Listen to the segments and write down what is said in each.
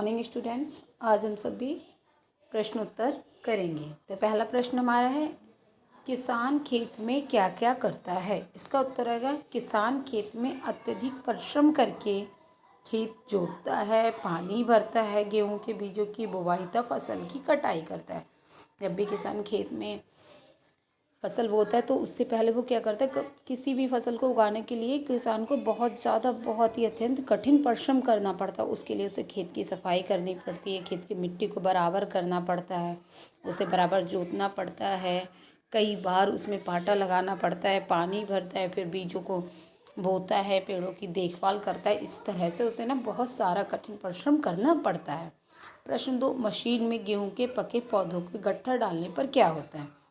Morning students. आज हम सभी प्रश्न उत्तर करेंगे। तो पहला प्रश्न हमारा है, किसान खेत में क्या क्या करता है। इसका उत्तर आएगा, किसान खेत में अत्यधिक परिश्रम करके खेत जोतता है, पानी भरता है, गेहूं के बीजों की बुवाई तथा फसल की कटाई करता है। जब भी किसान खेत में फसल बोता है तो उससे पहले वो क्या करता है, किसी भी फसल को उगाने के लिए किसान को बहुत ही अत्यंत कठिन परिश्रम करना पड़ता है। उसके लिए उसे खेत की सफाई करनी पड़ती है, खेत की मिट्टी को बराबर करना पड़ता है, उसे बराबर जोतना पड़ता है, कई बार उसमें पाटा लगाना पड़ता है, पानी भरता है, फिर बीजों को बोता है, पेड़ों की देखभाल करता है। इस तरह से उसे बहुत सारा कठिन परिश्रम करना पड़ता है। प्रश्न 2, मशीन में गेहूँ के पके पौधों के गट्ठर डालने पर क्या होता है।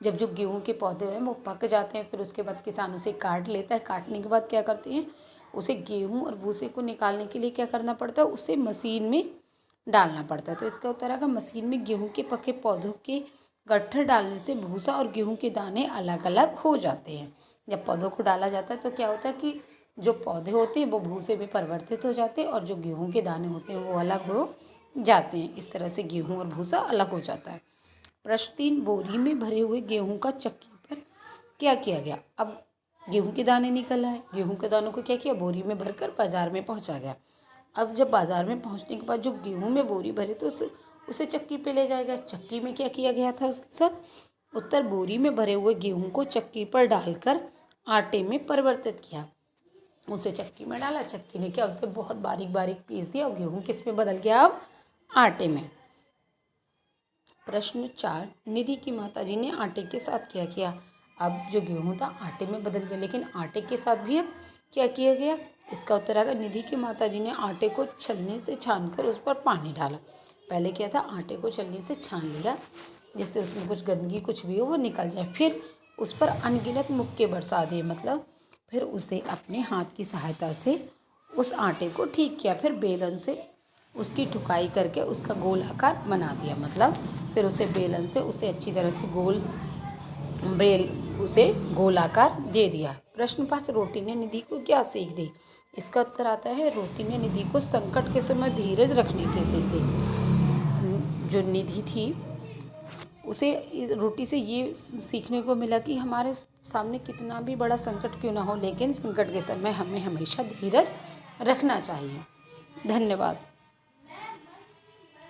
जब जो गेहूं के पौधे हैं वो पक जाते हैं, फिर उसके बाद किसान उसे काट लेता है। काटने के बाद क्या करते हैं, उसे गेहूं और भूसे को निकालने के लिए क्या करना पड़ता है, उसे मशीन में डालना पड़ता है। तो इसका उत्तर आएगा, मशीन में गेहूं के पके पौधों के गट्ठर डालने से भूसा और गेहूं के दाने अलग अलग हो जाते हैं। जब पौधों को डाला जाता है तो क्या होता है कि जो पौधे होते हैं वो भूसे में परिवर्तित हो जाते हैं और जो गेहूँ के दाने होते हैं वो अलग हो जाते हैं। इस तरह से गेहूँ और भूसा अलग हो जाता है। प्रश्न 3, बोरी में भरे हुए गेहूं का चक्की पर क्या किया गया। अब गेहूं के दाने निकल आए, गेहूं के दानों को क्या किया, बोरी में भरकर बाजार में पहुंचा गया। अब जब बाजार में पहुंचने के बाद जो गेहूं में बोरी भरे तो उसे चक्की पे ले जाएगा। चक्की में क्या किया गया था उसके साथ। उत्तर, बोरी में भरे हुए गेहूं को चक्की पर डालकर आटे में परिवर्तित किया। उसे चक्की में डाला, चक्की ने क्या, उसे बहुत बारीक बारीक पीस दिया और गेहूँ किस में बदल गया, अब आटे में। प्रश्न 4, निधि की माताजी ने आटे के साथ क्या किया। अब जो गेहूं था आटे में बदल गया, लेकिन आटे के साथ भी अब क्या किया गया। इसका उत्तर आएगा, निधि की माताजी ने आटे को छलनी से छानकर उस पर पानी डाला। पहले क्या था, आटे को छलनी से छान लिया जिससे उसमें कुछ गंदगी कुछ भी हो वो निकल जाए। फिर उस पर अनगिनत मुक्के बरसा दिए, मतलब फिर उसे अपने हाथ की सहायता से उस आटे को ठीक किया। फिर बेलन से उसकी ठुकाई करके उसका गोल आकार बना दिया, मतलब फिर उसे बेलन से उसे अच्छी तरह से उसे गोल आकार दे दिया। प्रश्न 5, रोटी ने निधि को क्या सीख दी। इसका उत्तर आता है, रोटी ने निधि को संकट के समय धीरज रखने की सीख दी। जो निधि थी उसे रोटी से ये सीखने को मिला कि हमारे सामने कितना भी बड़ा संकट क्यों ना हो, लेकिन संकट के समय हमें हमेशा धीरज रखना चाहिए। धन्यवाद।